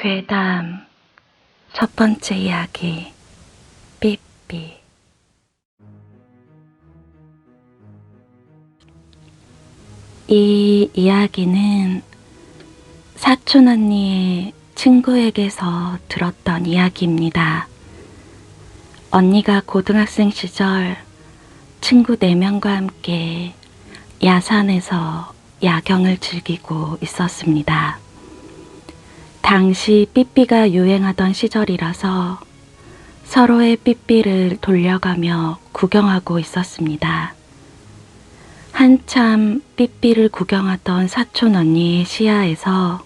괴담 첫 번째 이야기, 삐삐. 이 이야기는 사촌 언니의 친구에게서 들었던 이야기입니다. 언니가 고등학생 시절 친구 4명과 함께 야산에서 야경을 즐기고 있었습니다. 당시 삐삐가 유행하던 시절이라서 서로의 삐삐를 돌려가며 구경하고 있었습니다. 한참 삐삐를 구경하던 사촌 언니의 시야에서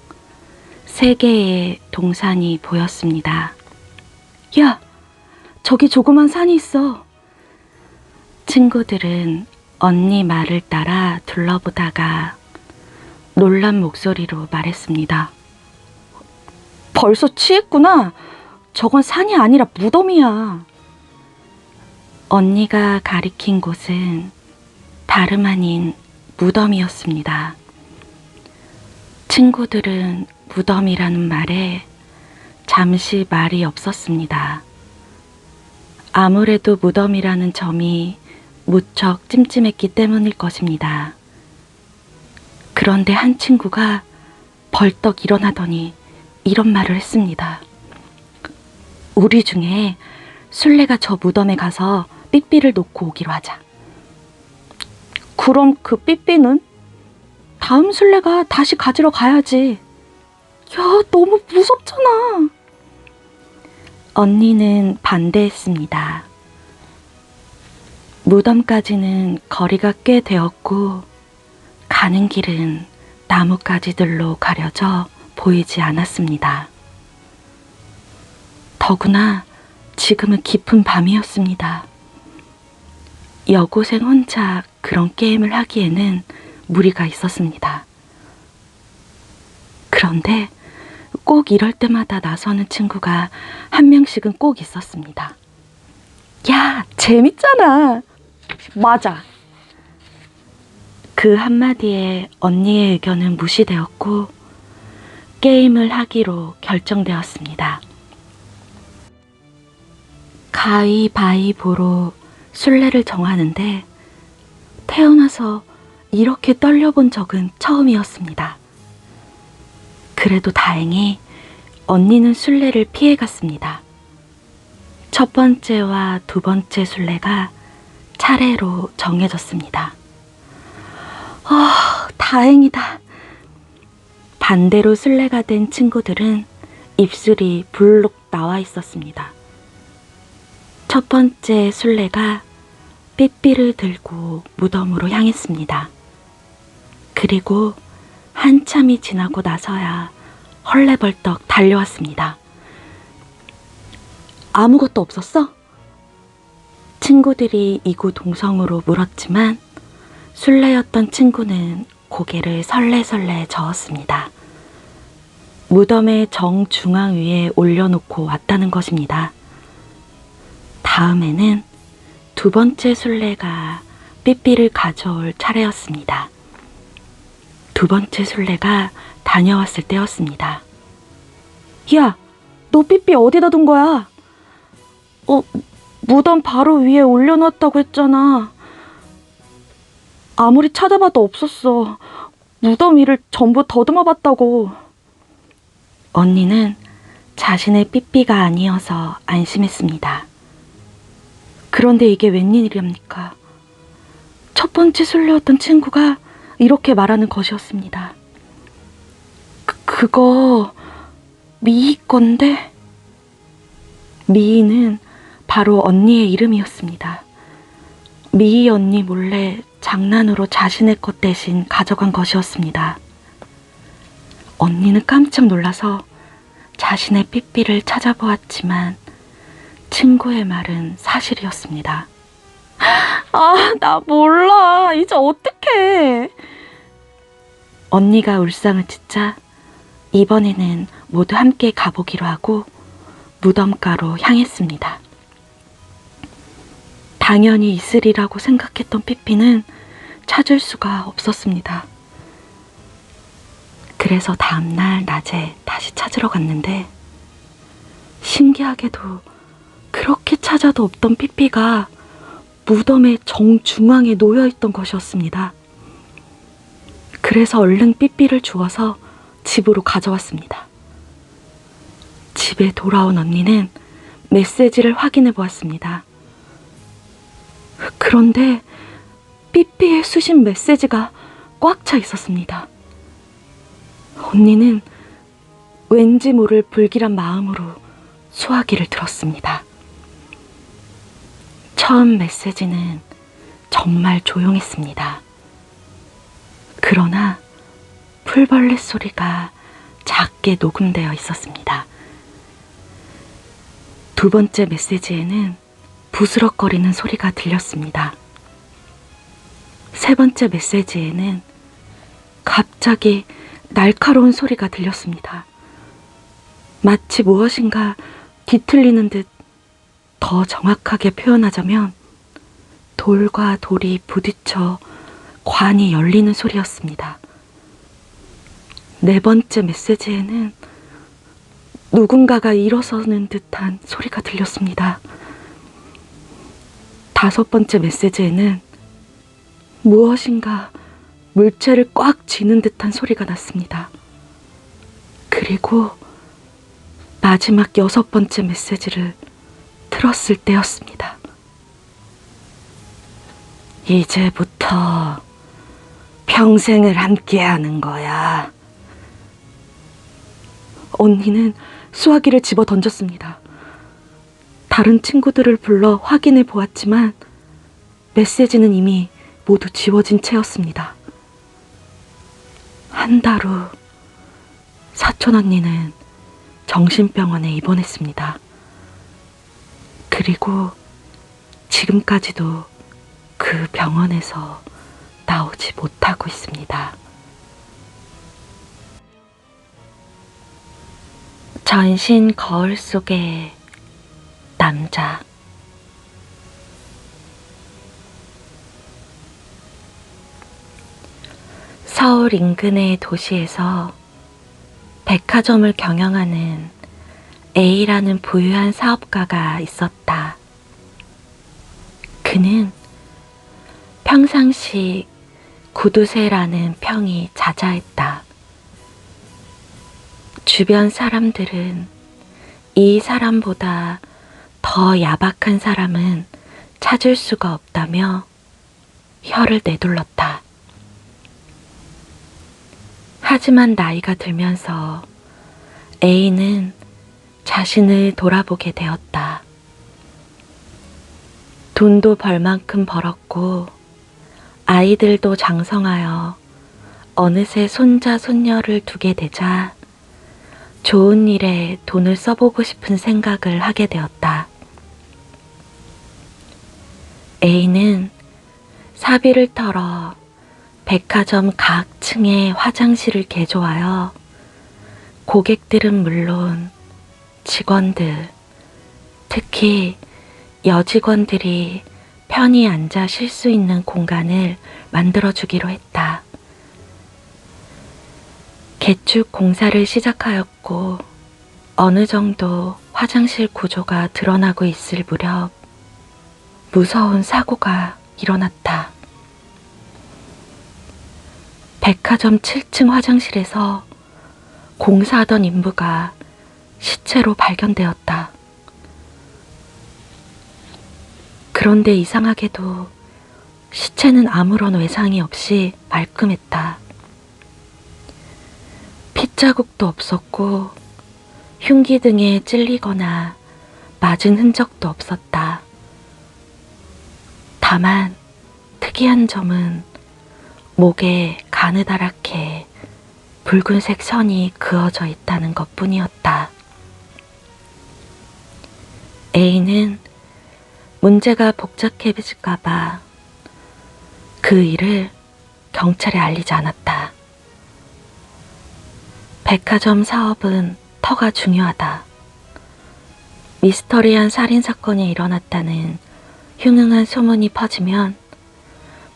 3개의 동산이 보였습니다. 야! 저기 조그만 산이 있어! 친구들은 언니 말을 따라 둘러보다가 놀란 목소리로 말했습니다. 벌써 취했구나. 저건 산이 아니라 무덤이야. 언니가 가리킨 곳은 다름 아닌 무덤이었습니다. 친구들은 무덤이라는 말에 잠시 말이 없었습니다. 아무래도 무덤이라는 점이 무척 찜찜했기 때문일 것입니다. 그런데 한 친구가 벌떡 일어나더니 이런 말을 했습니다. 우리 중에 술래가 저 무덤에 가서 삐삐를 놓고 오기로 하자. 그럼 그 삐삐는 다음 술래가 다시 가지러 가야지. 야, 너무 무섭잖아. 언니는 반대했습니다. 무덤까지는 거리가 꽤 되었고 가는 길은 나뭇가지들로 가려져 보이지 않았습니다. 더구나 지금은 깊은 밤이었습니다. 여고생 혼자 그런 게임을 하기에는 무리가 있었습니다. 그런데 꼭 이럴 때마다 나서는 친구가 한 명씩은 꼭 있었습니다. 야, 재밌잖아. 맞아. 그 한마디에 언니의 의견은 무시되었고 게임을 하기로 결정되었습니다. 가위바위보로 술래를 정하는데 태어나서 이렇게 떨려본 적은 처음이었습니다. 그래도 다행히 언니는 술래를 피해갔습니다. 첫 번째와 두 번째 술래가 차례로 정해졌습니다. 다행이다. 반대로 술래가 된 친구들은 입술이 불룩 나와 있었습니다. 첫 번째 술래가 삐삐를 들고 무덤으로 향했습니다. 그리고 한참이 지나고 나서야 헐레벌떡 달려왔습니다. 아무것도 없었어? 친구들이 이구동성으로 물었지만 술래였던 친구는 고개를 설레설레 저었습니다. 무덤의 정중앙 위에 올려놓고 왔다는 것입니다. 다음에는 두 번째 술래가 삐삐를 가져올 차례였습니다. 두 번째 술래가 다녀왔을 때였습니다. 야, 너 삐삐 어디다 둔 거야? 무덤 바로 위에 올려놨다고 했잖아. 아무리 찾아봐도 없었어. 무덤 위를 전부 더듬어 봤다고. 언니는 자신의 삐삐가 아니어서 안심했습니다. 그런데 이게 웬일이랍니까? 첫 번째 술래였던 친구가 이렇게 말하는 것이었습니다. 그거 미희 건데? 미희는 바로 언니의 이름이었습니다. 미희 언니 몰래 장난으로 자신의 것 대신 가져간 것이었습니다. 언니는 깜짝 놀라서 자신의 삐삐를 찾아보았지만 친구의 말은 사실이었습니다. 나 몰라. 이제 어떡해. 언니가 울상을 짓자 이번에는 모두 함께 가보기로 하고 무덤가로 향했습니다. 당연히 있으리라고 생각했던 삐삐는 찾을 수가 없었습니다. 그래서 다음날 낮에 다시 찾으러 갔는데 신기하게도 그렇게 찾아도 없던 삐삐가 무덤의 정중앙에 놓여있던 것이었습니다. 그래서 얼른 삐삐를 주워서 집으로 가져왔습니다. 집에 돌아온 언니는 메시지를 확인해 보았습니다. 그런데 삐삐에 쑤신 메시지가 꽉 차 있었습니다. 언니는 왠지 모를 불길한 마음으로 수화기를 들었습니다. 처음 메시지는 정말 조용했습니다. 그러나 풀벌레 소리가 작게 녹음되어 있었습니다. 두 번째 메시지에는 부스럭거리는 소리가 들렸습니다. 세 번째 메시지에는 갑자기 날카로운 소리가 들렸습니다. 마치 무엇인가 뒤틀리는 듯, 더 정확하게 표현하자면 돌과 돌이 부딪혀 관이 열리는 소리였습니다. 네 번째 메시지에는 누군가가 일어서는 듯한 소리가 들렸습니다. 다섯 번째 메시지에는 무엇인가 물체를 꽉 쥐는 듯한 소리가 났습니다. 그리고 마지막 여섯 번째 메시지를 틀었을 때였습니다. 이제부터 평생을 함께하는 거야. 언니는 수화기를 집어 던졌습니다. 다른 친구들을 불러 확인해 보았지만 메시지는 이미 모두 지워진 채였습니다. 한 달 후 사촌 언니는 정신병원에 입원했습니다. 그리고 지금까지도 그 병원에서 나오지 못하고 있습니다. 전신 거울 속의 남자. 서울 인근의 도시에서 백화점을 경영하는 A라는 부유한 사업가가 있었다. 그는 평상시 구두쇠라는 평이 자자했다. 주변 사람들은 이 사람보다 더 야박한 사람은 찾을 수가 없다며 혀를 내둘렀다. 하지만 나이가 들면서 A는 자신을 돌아보게 되었다. 돈도 벌 만큼 벌었고 아이들도 장성하여 어느새 손자 손녀를 두게 되자 좋은 일에 돈을 써보고 싶은 생각을 하게 되었다. A는 사비를 털어 백화점 각 층에 화장실을 개조하여 고객들은 물론 직원들, 특히 여직원들이 편히 앉아 쉴 수 있는 공간을 만들어주기로 했다. 개축 공사를 시작하였고 어느 정도 화장실 구조가 드러나고 있을 무렵 무서운 사고가 일어났다. 백화점 7층 화장실에서 공사하던 인부가 시체로 발견되었다. 그런데 이상하게도 시체는 아무런 외상이 없이 말끔했다. 핏자국도 없었고 흉기 등에 찔리거나 맞은 흔적도 없었다. 다만 특이한 점은 목에 가느다랗게 붉은색 선이 그어져 있다는 것뿐이었다. A는 문제가 복잡해질까봐 그 일을 경찰에 알리지 않았다. 백화점 사업은 터가 중요하다. 미스터리한 살인사건이 일어났다는 흉흉한 소문이 퍼지면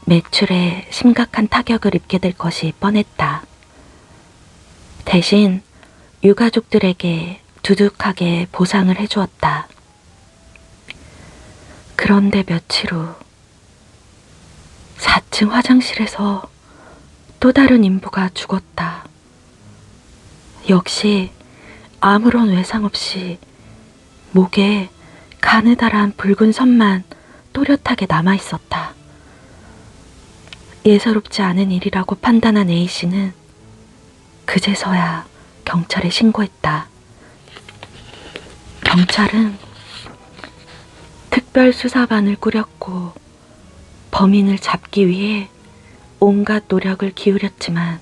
매출에 심각한 타격을 입게 될 것이 뻔했다. 대신 유가족들에게 두둑하게 보상을 해주었다. 그런데 며칠 후 4층 화장실에서 또 다른 인부가 죽었다. 역시 아무런 외상 없이 목에 가느다란 붉은 선만 또렷하게 남아있었다. 예사롭지 않은 일이라고 판단한 A씨는 그제서야 경찰에 신고했다. 경찰은 특별수사반을 꾸렸고 범인을 잡기 위해 온갖 노력을 기울였지만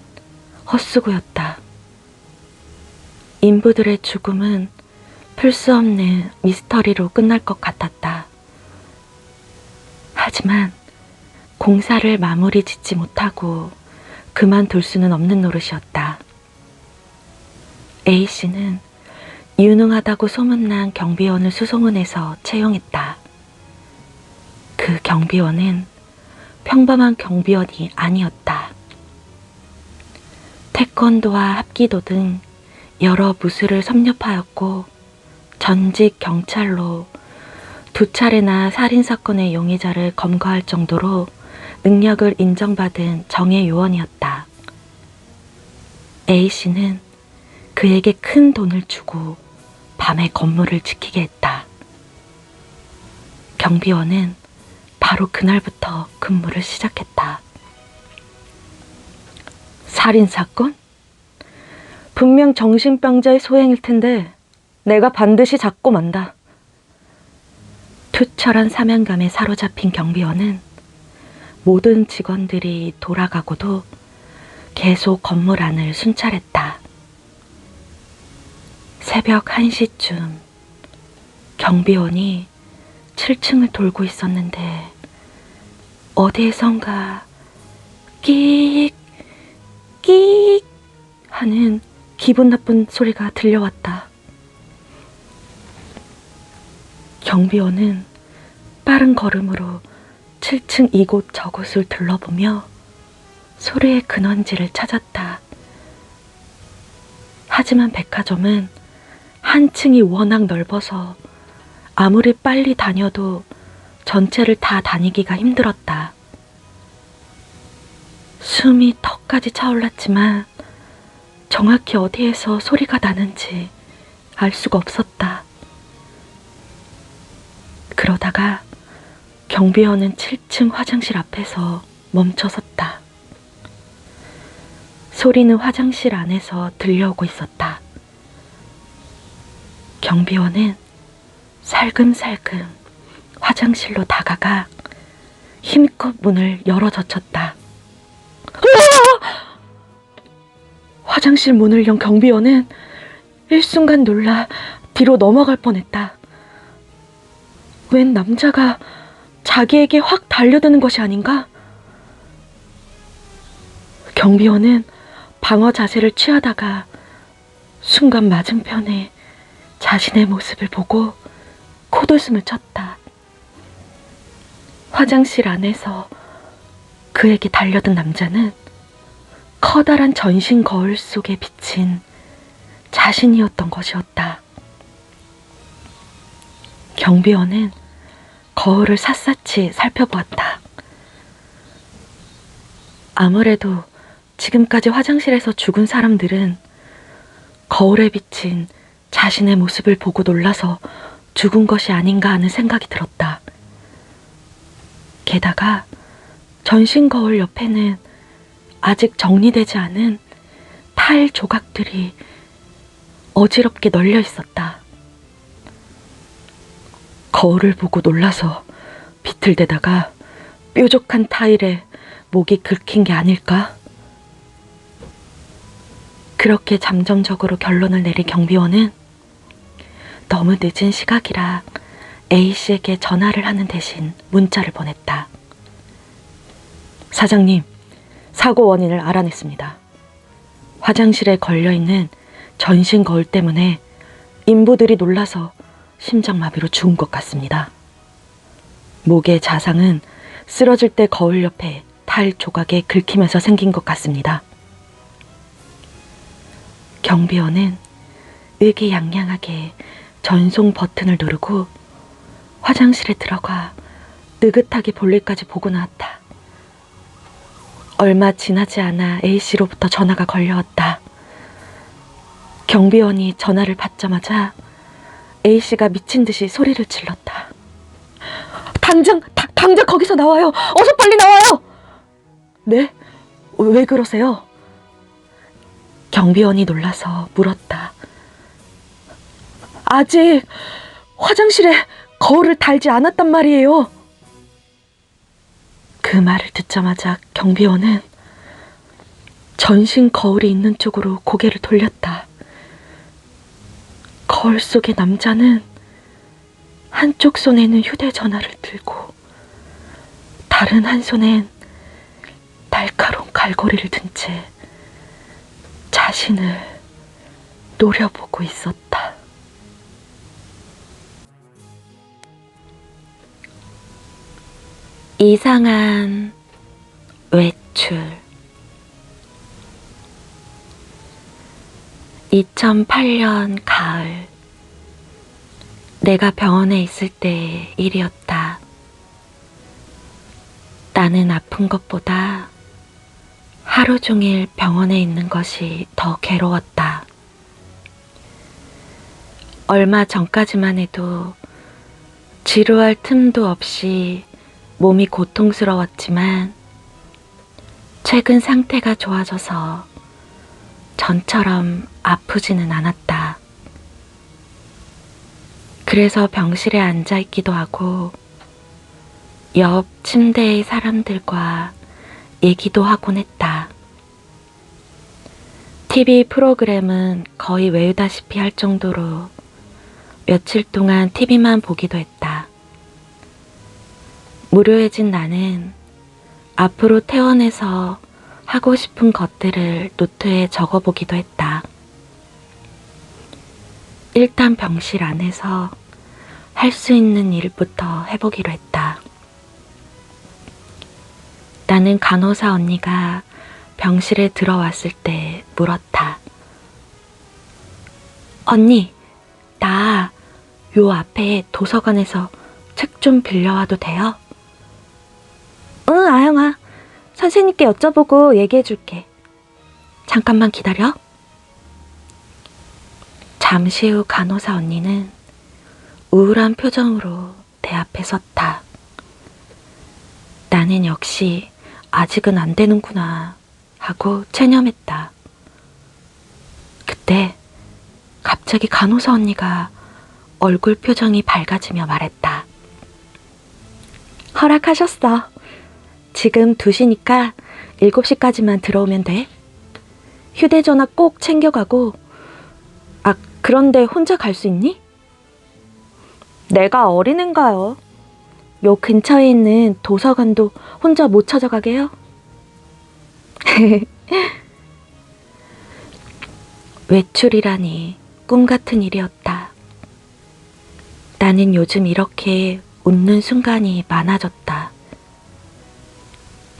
헛수고였다. 인부들의 죽음은 풀 수 없는 미스터리로 끝날 것 같았다. 하지만 공사를 마무리 짓지 못하고 그만둘 수는 없는 노릇이었다. A씨는 유능하다고 소문난 경비원을 수소문해서 채용했다. 그 경비원은 평범한 경비원이 아니었다. 태권도와 합기도 등 여러 무술을 섭렵하였고 전직 경찰로 2차례나 살인사건의 용의자를 검거할 정도로 능력을 인정받은 정예 요원이었다. A씨는 그에게 큰 돈을 주고 밤에 건물을 지키게 했다. 경비원은 바로 그날부터 근무를 시작했다. 살인사건? 분명 정신병자의 소행일 텐데 내가 반드시 잡고 만다. 투철한 사명감에 사로잡힌 경비원은 모든 직원들이 돌아가고도 계속 건물 안을 순찰했다. 새벽 1시쯤 경비원이 7층을 돌고 있었는데 어디에선가 끼익 끼익 하는 기분 나쁜 소리가 들려왔다. 경비원은 빠른 걸음으로 7층 이곳 저곳을 둘러보며 소리의 근원지를 찾았다. 하지만 백화점은 한 층이 워낙 넓어서 아무리 빨리 다녀도 전체를 다 다니기가 힘들었다. 숨이 턱까지 차올랐지만 정확히 어디에서 소리가 나는지 알 수가 없었다. 그러다가 경비원은 7층 화장실 앞에서 멈춰섰다. 소리는 화장실 안에서 들려오고 있었다. 경비원은 살금살금 화장실로 다가가 힘껏 문을 열어젖혔다. 화장실 문을 연 경비원은 일순간 놀라 뒤로 넘어갈 뻔했다. 웬 남자가 자기에게 확 달려드는 것이 아닌가? 경비원은 방어 자세를 취하다가 순간 맞은편에 자신의 모습을 보고 콧웃음을 쳤다. 화장실 안에서 그에게 달려든 남자는 커다란 전신 거울 속에 비친 자신이었던 것이었다. 경비원은 거울을 샅샅이 살펴보았다. 아무래도 지금까지 화장실에서 죽은 사람들은 거울에 비친 자신의 모습을 보고 놀라서 죽은 것이 아닌가 하는 생각이 들었다. 게다가 전신 거울 옆에는 아직 정리되지 않은 타일 조각들이 어지럽게 널려 있었다. 거울을 보고 놀라서 비틀대다가 뾰족한 타일에 목이 긁힌 게 아닐까? 그렇게 잠정적으로 결론을 내린 경비원은 너무 늦은 시각이라 A씨에게 전화를 하는 대신 문자를 보냈다. 사장님, 사고 원인을 알아냈습니다. 화장실에 걸려있는 전신 거울 때문에 인부들이 놀라서 심장마비로 죽은 것 같습니다. 목의 자상은 쓰러질 때 거울 옆에 타일 조각에 긁히면서 생긴 것 같습니다. 경비원은 의기양양하게 전송 버튼을 누르고 화장실에 들어가 느긋하게 볼일까지 보고 나왔다. 얼마 지나지 않아 A씨로부터 전화가 걸려왔다. 경비원이 전화를 받자마자 A씨가 미친 듯이 소리를 질렀다. 당장 거기서 나와요. 어서 빨리 나와요. 네? 왜 그러세요? 경비원이 놀라서 물었다. 아직 화장실에 거울을 달지 않았단 말이에요. 그 말을 듣자마자 경비원은 전신 거울이 있는 쪽으로 고개를 돌렸다. 거울 속의 남자는 한쪽 손에는 휴대전화를 들고 다른 한 손엔 날카로운 갈고리를 든 채 자신을 노려보고 있었다. 이상한 외출. 2008년 가을, 내가 병원에 있을 때의 일이었다. 나는 아픈 것보다 하루 종일 병원에 있는 것이 더 괴로웠다. 얼마 전까지만 해도 지루할 틈도 없이 몸이 고통스러웠지만 최근 상태가 좋아져서 전처럼 아프지는 않았다. 그래서 병실에 앉아있기도 하고 옆 침대의 사람들과 얘기도 하곤 했다. TV 프로그램은 거의 외우다시피 할 정도로 며칠 동안 TV만 보기도 했다. 무료해진 나는 앞으로 퇴원해서 하고 싶은 것들을 노트에 적어보기도 했다. 일단 병실 안에서 할 수 있는 일부터 해보기로 했다. 나는 간호사 언니가 병실에 들어왔을 때 물었다. 언니, 나 요 앞에 도서관에서 책 좀 빌려와도 돼요? 응, 아영아. 선생님께 여쭤보고 얘기해줄게. 잠깐만 기다려. 잠시 후 간호사 언니는 우울한 표정으로 내 앞에 섰다. 나는 역시 아직은 안 되는구나 하고 체념했다. 그때 갑자기 간호사 언니가 얼굴 표정이 밝아지며 말했다. 허락하셨어. 지금 2시니까 7시까지만 들어오면 돼. 휴대전화 꼭 챙겨가고. 그런데 혼자 갈 수 있니? 내가 어린애인가요? 요 근처에 있는 도서관도 혼자 못 찾아가게요? 외출이라니 꿈 같은 일이었다. 나는 요즘 이렇게 웃는 순간이 많아졌다.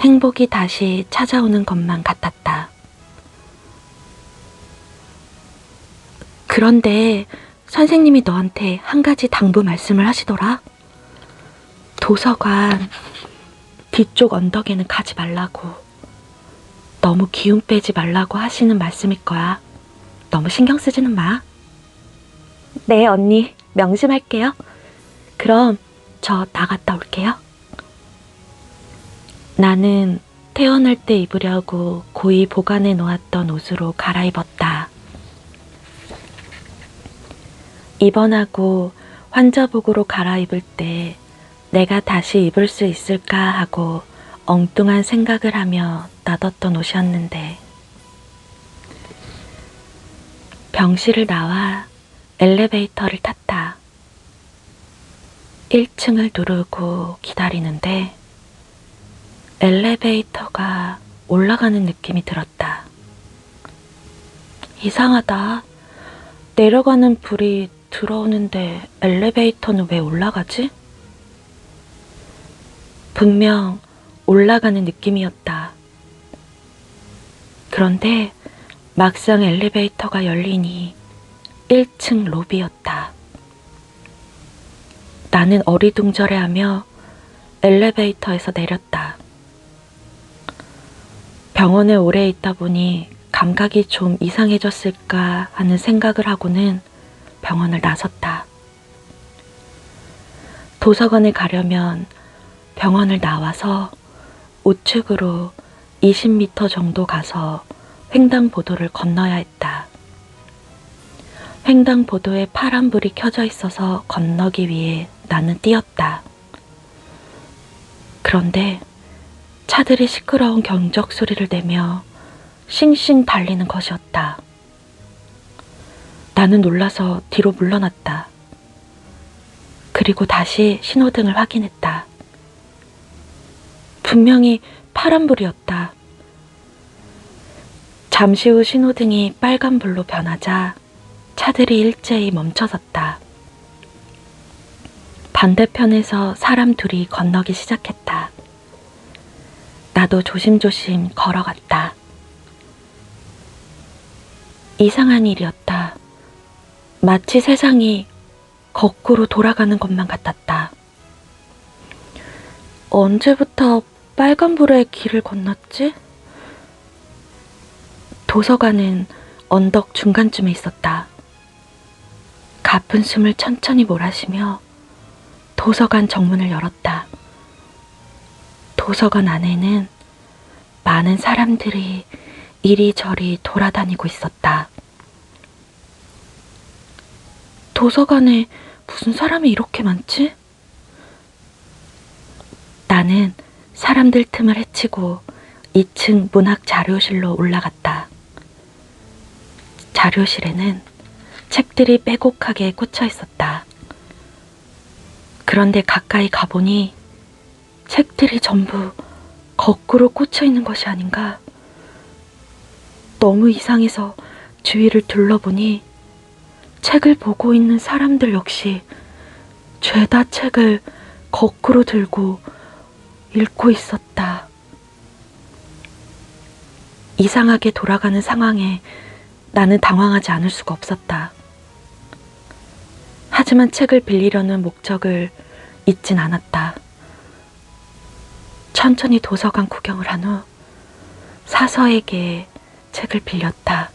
행복이 다시 찾아오는 것만 같았다. 그런데 선생님이 너한테 한 가지 당부 말씀을 하시더라. 도서관 뒤쪽 언덕에는 가지 말라고. 너무 기운 빼지 말라고 하시는 말씀일 거야. 너무 신경 쓰지는 마. 네, 언니. 명심할게요. 그럼 저 나갔다 올게요. 나는 퇴원할 때 입으려고 고이 보관해 놓았던 옷으로 갈아입었다. 입원하고 환자복으로 갈아입을 때 내가 다시 입을 수 있을까 하고 엉뚱한 생각을 하며 놔뒀던 옷이었는데 병실을 나와 엘리베이터를 탔다. 1층을 누르고 기다리는데 엘리베이터가 올라가는 느낌이 들었다. 이상하다. 내려가는 불이 들어오는데 엘리베이터는 왜 올라가지? 분명 올라가는 느낌이었다. 그런데 막상 엘리베이터가 열리니 1층 로비였다. 나는 어리둥절해하며 엘리베이터에서 내렸다. 병원에 오래 있다 보니 감각이 좀 이상해졌을까 하는 생각을 하고는 병원을 나섰다. 도서관에 가려면 병원을 나와서 우측으로 20m 정도 가서 횡단보도를 건너야 했다. 횡단보도에 파란불이 켜져 있어서 건너기 위해 나는 뛰었다. 그런데 차들이 시끄러운 경적 소리를 내며 싱싱 달리는 것이었다. 나는 놀라서 뒤로 물러났다. 그리고 다시 신호등을 확인했다. 분명히 파란불이었다. 잠시 후 신호등이 빨간불로 변하자 차들이 일제히 멈춰섰다. 반대편에서 사람 둘이 건너기 시작했다. 나도 조심조심 걸어갔다. 이상한 일이었다. 마치 세상이 거꾸로 돌아가는 것만 같았다. 언제부터 빨간불에 길을 건넜지? 도서관은 언덕 중간쯤에 있었다. 가쁜 숨을 천천히 몰아쉬며 도서관 정문을 열었다. 도서관 안에는 많은 사람들이 이리저리 돌아다니고 있었다. 도서관에 무슨 사람이 이렇게 많지? 나는 사람들 틈을 헤치고 2층 문학 자료실로 올라갔다. 자료실에는 책들이 빼곡하게 꽂혀 있었다. 그런데 가까이 가보니 책들이 전부 거꾸로 꽂혀 있는 것이 아닌가. 너무 이상해서 주위를 둘러보니 책을 보고 있는 사람들 역시 죄다 책을 거꾸로 들고 읽고 있었다. 이상하게 돌아가는 상황에 나는 당황하지 않을 수가 없었다. 하지만 책을 빌리려는 목적을 잊진 않았다. 천천히 도서관 구경을 한 후 사서에게 책을 빌렸다.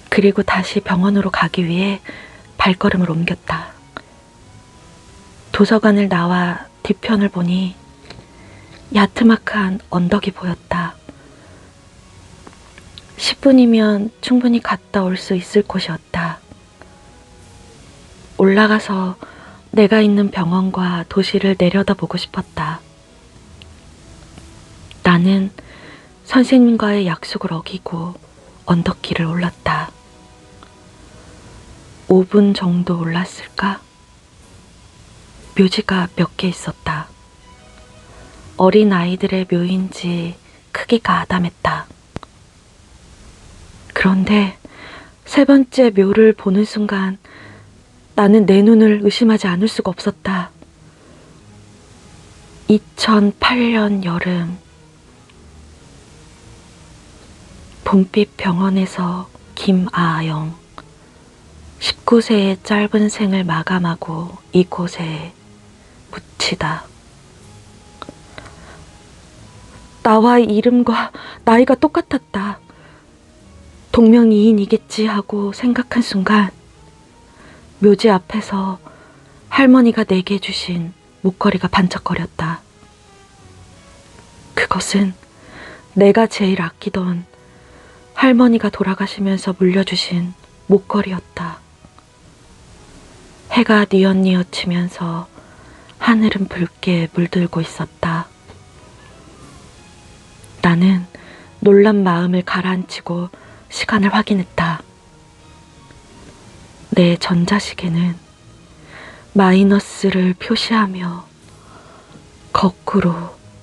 그리고 다시 병원으로 가기 위해 발걸음을 옮겼다. 도서관을 나와 뒤편을 보니 야트막한 언덕이 보였다. 10분이면 충분히 갔다 올 수 있을 곳이었다. 올라가서 내가 있는 병원과 도시를 내려다보고 싶었다. 나는 선생님과의 약속을 어기고 언덕길을 올랐다. 5분 정도 올랐을까? 묘지가 몇 개 있었다. 어린 아이들의 묘인지 크기가 아담했다. 그런데 세 번째 묘를 보는 순간 나는 내 눈을 의심하지 않을 수가 없었다. 2008년 여름, 봄빛 병원에서 김아영, 19세의 짧은 생을 마감하고 이곳에 묻히다. 나와 이름과 나이가 똑같았다. 동명이인이겠지 하고 생각한 순간 묘지 앞에서 할머니가 내게 주신 목걸이가 반짝거렸다. 그것은 내가 제일 아끼던 할머니가 돌아가시면서 물려주신 목걸이였다. 해가 뉘엿뉘엿치면서 하늘은 붉게 물들고 있었다. 나는 놀란 마음을 가라앉히고 시간을 확인했다. 내 전자시계는 마이너스를 표시하며 거꾸로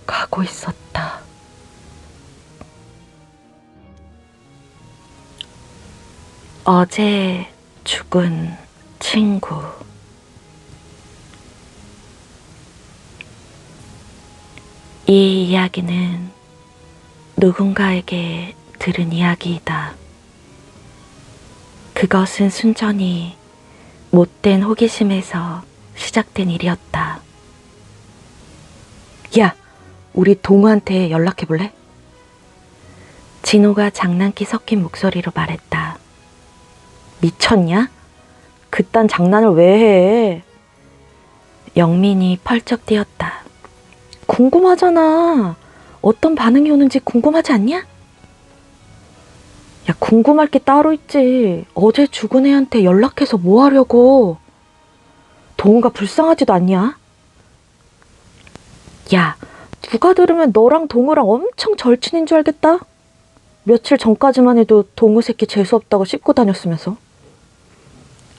가고 있었다. 어제 죽은 친구. 이 이야기는 누군가에게 들은 이야기이다. 그것은 순전히 못된 호기심에서 시작된 일이었다. 야, 우리 동우한테 연락해볼래? 진호가 장난기 섞인 목소리로 말했다. 미쳤냐? 그딴 장난을 왜 해? 영민이 펄쩍 뛰었다. 궁금하잖아. 어떤 반응이 오는지 궁금하지 않냐? 야, 궁금할 게 따로 있지. 어제 죽은 애한테 연락해서 뭐 하려고? 동우가 불쌍하지도 않냐? 야, 누가 들으면 너랑 동우랑 엄청 절친인 줄 알겠다? 며칠 전까지만 해도 동우 새끼 재수없다고 씹고 다녔으면서.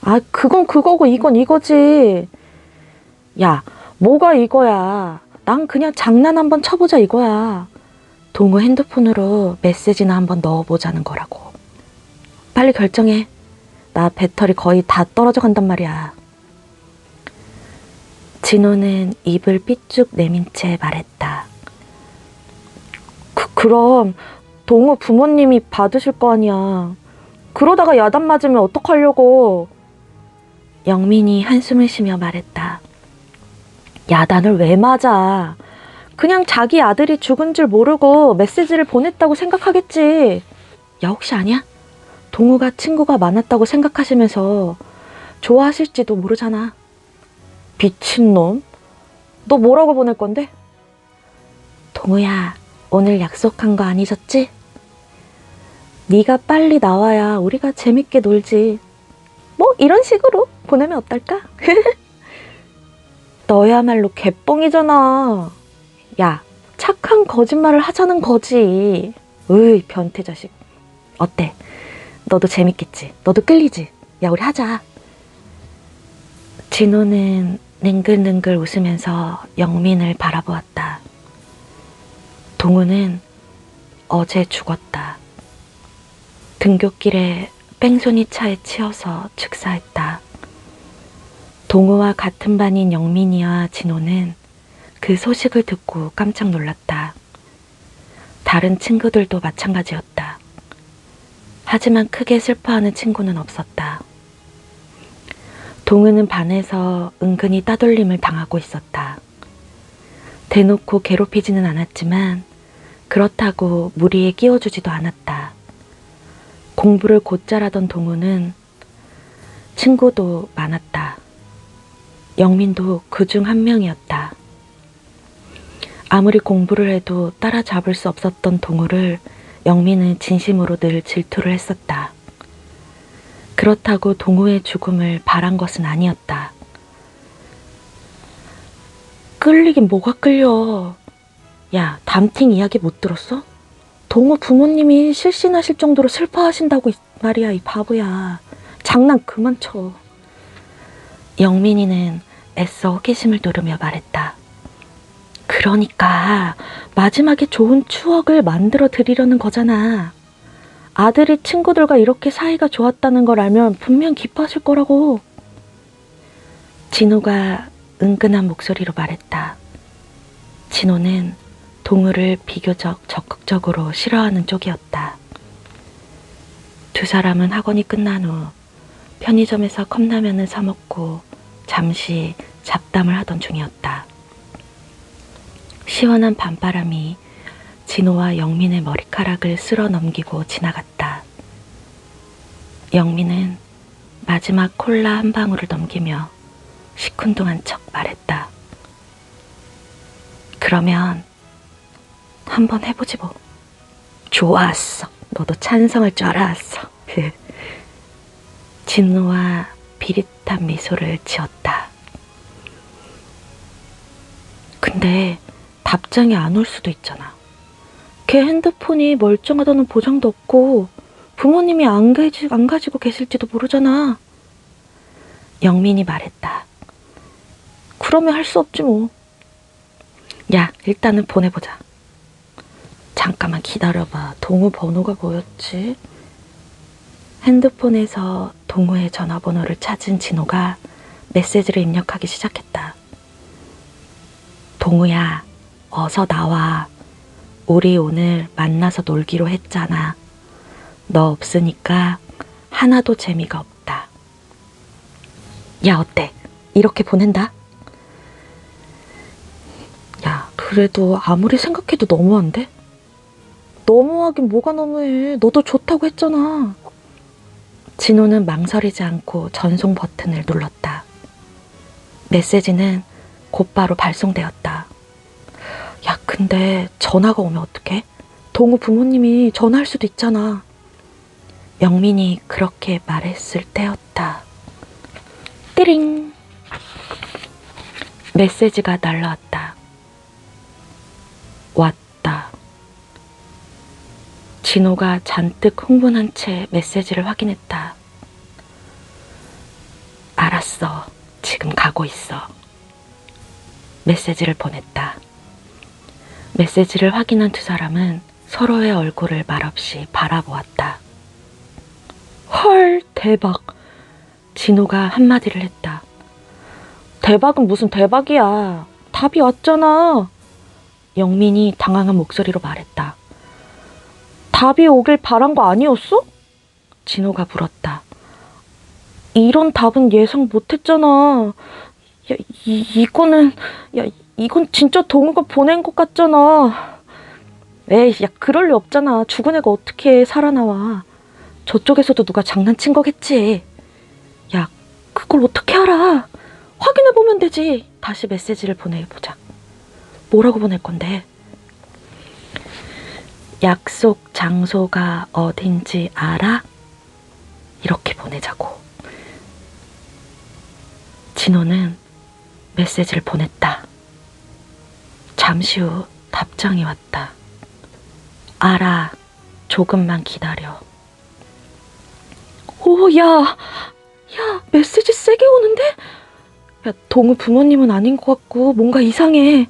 아, 그건 그거고 이건 이거지. 야, 뭐가 이거야. 난 그냥 장난 한번 쳐보자 이거야. 동우 핸드폰으로 메시지나 한번 넣어보자는 거라고. 빨리 결정해. 나 배터리 거의 다 떨어져 간단 말이야. 진호는 입을 삐쭉 내민 채 말했다. 그럼 동우 부모님이 받으실 거 아니야. 그러다가 야단 맞으면 어떡하려고. 영민이 한숨을 쉬며 말했다. 야단을 왜 맞아. 그냥 자기 아들이 죽은 줄 모르고 메시지를 보냈다고 생각하겠지. 야, 혹시 아냐? 동우가 친구가 많았다고 생각하시면서 좋아하실지도 모르잖아. 미친놈. 너 뭐라고 보낼 건데? 동우야, 오늘 약속한 거 안 잊었지? 네가 빨리 나와야 우리가 재밌게 놀지. 뭐 이런 식으로 보내면 어떨까? 너야말로 개뻥이잖아. 야, 착한 거짓말을 하자는 거지. 으이, 변태 자식. 어때? 너도 재밌겠지? 너도 끌리지? 야, 우리 하자. 진호는 능글능글 웃으면서 영민을 바라보았다. 동우는 어제 죽었다. 등굣길에 뺑소니 차에 치여서 즉사했다. 동우와 같은 반인 영민이와 진호는 그 소식을 듣고 깜짝 놀랐다. 다른 친구들도 마찬가지였다. 하지만 크게 슬퍼하는 친구는 없었다. 동우는 반에서 은근히 따돌림을 당하고 있었다. 대놓고 괴롭히지는 않았지만 그렇다고 무리에 끼워주지도 않았다. 공부를 곧잘 하던 동우는 친구도 많았다. 영민도 그중 한 명이었다. 아무리 공부를 해도 따라잡을 수 없었던 동우를 영민은 진심으로 늘 질투를 했었다. 그렇다고 동우의 죽음을 바란 것은 아니었다. 끌리긴 뭐가 끌려. 야, 담팅 이야기 못 들었어? 동우 부모님이 실신하실 정도로 슬퍼하신다고 말이야, 이 바보야. 장난 그만 쳐. 영민이는 애써 호기심을 누르며 말했다. 그러니까 마지막에 좋은 추억을 만들어 드리려는 거잖아. 아들이 친구들과 이렇게 사이가 좋았다는 걸 알면 분명 기뻐하실 거라고. 진호가 은근한 목소리로 말했다. 진호는 동우를 비교적 적극적으로 싫어하는 쪽이었다. 두 사람은 학원이 끝난 후 편의점에서 컵라면을 사 먹고 잠시 잡담을 하던 중이었다. 시원한 밤바람이 진호와 영민의 머리카락을 쓸어 넘기고 지나갔다. 영민은 마지막 콜라 한 방울을 넘기며 시큰둥한 척 말했다. 그러면 한번 해보지 뭐. 좋았어. 너도 찬성할 줄 알았어. 진호와 비릿한 미소를 지었다. 근데 답장이 안 올 수도 있잖아. 걔 핸드폰이 멀쩡하다는 보장도 없고 부모님이 안 가지고 계실지도 모르잖아. 영민이 말했다. 그러면 할 수 없지 뭐. 야, 일단은 보내보자. 잠깐만 기다려봐. 동우 번호가 뭐였지? 핸드폰에서 동우의 전화번호를 찾은 진호가 메시지를 입력하기 시작했다. 동우야, 어서 나와. 우리 오늘 만나서 놀기로 했잖아. 너 없으니까 하나도 재미가 없다. 야, 어때? 이렇게 보낸다? 야, 그래도 아무리 생각해도 너무한데? 너무하긴 뭐가 너무해. 너도 좋다고 했잖아. 진호는 망설이지 않고 전송 버튼을 눌렀다. 메시지는 곧바로 발송되었다. 야, 근데 전화가 오면 어떡해? 동우 부모님이 전화할 수도 있잖아. 영민이 그렇게 말했을 때였다. 띠링! 메시지가 날라왔다. 왔다. 진호가 잔뜩 흥분한 채 메시지를 확인했다. 알았어. 지금 가고 있어. 메시지를 보냈다. 메시지를 확인한 두 사람은 서로의 얼굴을 말없이 바라보았다. 헐, 대박. 진호가 한마디를 했다. 대박은 무슨 대박이야. 답이 왔잖아. 영민이 당황한 목소리로 말했다. 답이 오길 바란 거 아니었어? 진호가 물었다. 이런 답은 예상 못했잖아. 야, 이건 진짜 동우가 보낸 것 같잖아. 에이, 야, 그럴 리 없잖아. 죽은 애가 어떻게 살아나와. 저쪽에서도 누가 장난친 거겠지. 야, 그걸 어떻게 알아? 확인해보면 되지. 다시 메시지를 보내보자. 뭐라고 보낼 건데? 약속 장소가 어딘지 알아? 이렇게 보내자고. 진호는 메시지를 보냈다. 잠시 후 답장이 왔다. 알아. 조금만 기다려. 오, 야, 메시지 세게 오는데? 야, 동우 부모님은 아닌 것 같고 뭔가 이상해.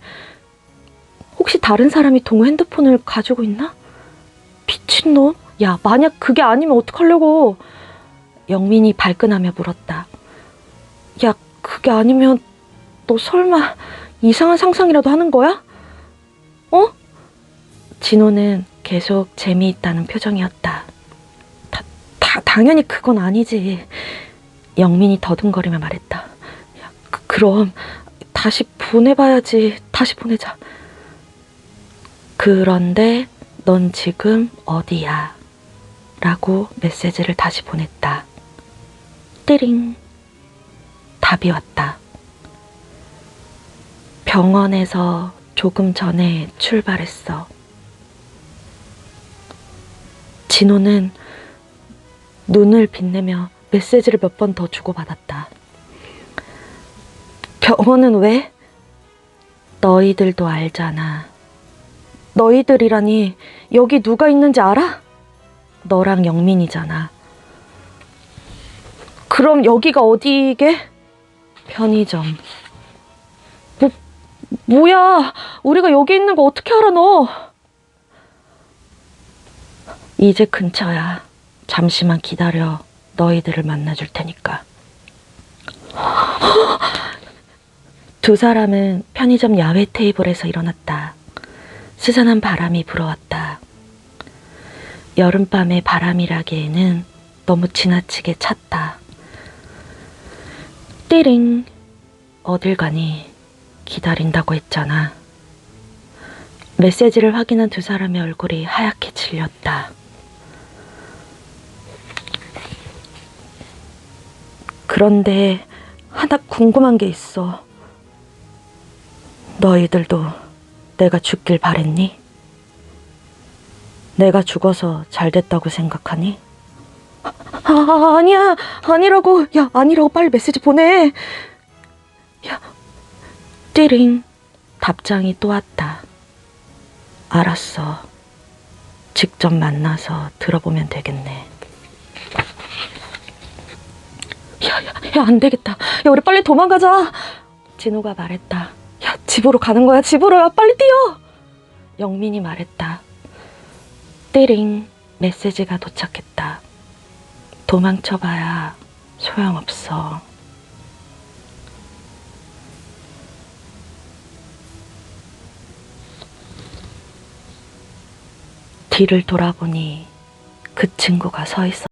혹시 다른 사람이 동우 핸드폰을 가지고 있나? 미친놈? 야, 만약 그게 아니면 어떡하려고? 영민이 발끈하며 물었다. 야, 그게 아니면 너 설마 이상한 상상이라도 하는 거야? 어? 진호는 계속 재미있다는 표정이었다. 당연히 그건 아니지. 영민이 더듬거리며 말했다. 야, 그럼 다시 보내봐야지. 다시 보내자. 그런데 넌 지금 어디야? 라고 메시지를 다시 보냈다. 띠링. 답이 왔다. 병원에서 조금 전에 출발했어. 진호는 눈을 빛내며 메시지를 몇 번 더 주고받았다. 병원은 왜? 너희들도 알잖아. 너희들이라니 여기 누가 있는지 알아? 너랑 영민이잖아. 그럼 여기가 어디게? 편의점. 뭐야? 우리가 여기 있는 거 어떻게 알아 너? 이제 근처야. 잠시만 기다려. 너희들을 만나줄 테니까. 두 사람은 편의점 야외 테이블에서 일어났다. 스산한 바람이 불어왔다. 여름밤의 바람이라기에는 너무 지나치게 찼다. 띠링. 어딜 가니? 기다린다고 했잖아. 메시지를 확인한 두 사람의 얼굴이 하얗게 질렸다. 그런데 하나 궁금한 게 있어. 너희들도 내가 죽길 바랬니? 내가 죽어서 잘 됐다고 생각하니? 아니야. 아니라고. 야, 아니라고. 빨리 메시지 보내. 야, 띠링. 답장이 또 왔다. 알았어. 직접 만나서 들어보면 되겠네. 야, 안 되겠다. 야, 우리 빨리 도망가자. 진호가 말했다. 야, 집으로 가는 거야. 집으로야. 빨리 뛰어. 영민이 말했다. 띠링. 메시지가 도착했다. 도망쳐봐야 소용없어. 뒤를 돌아보니 그 친구가 서 있었다.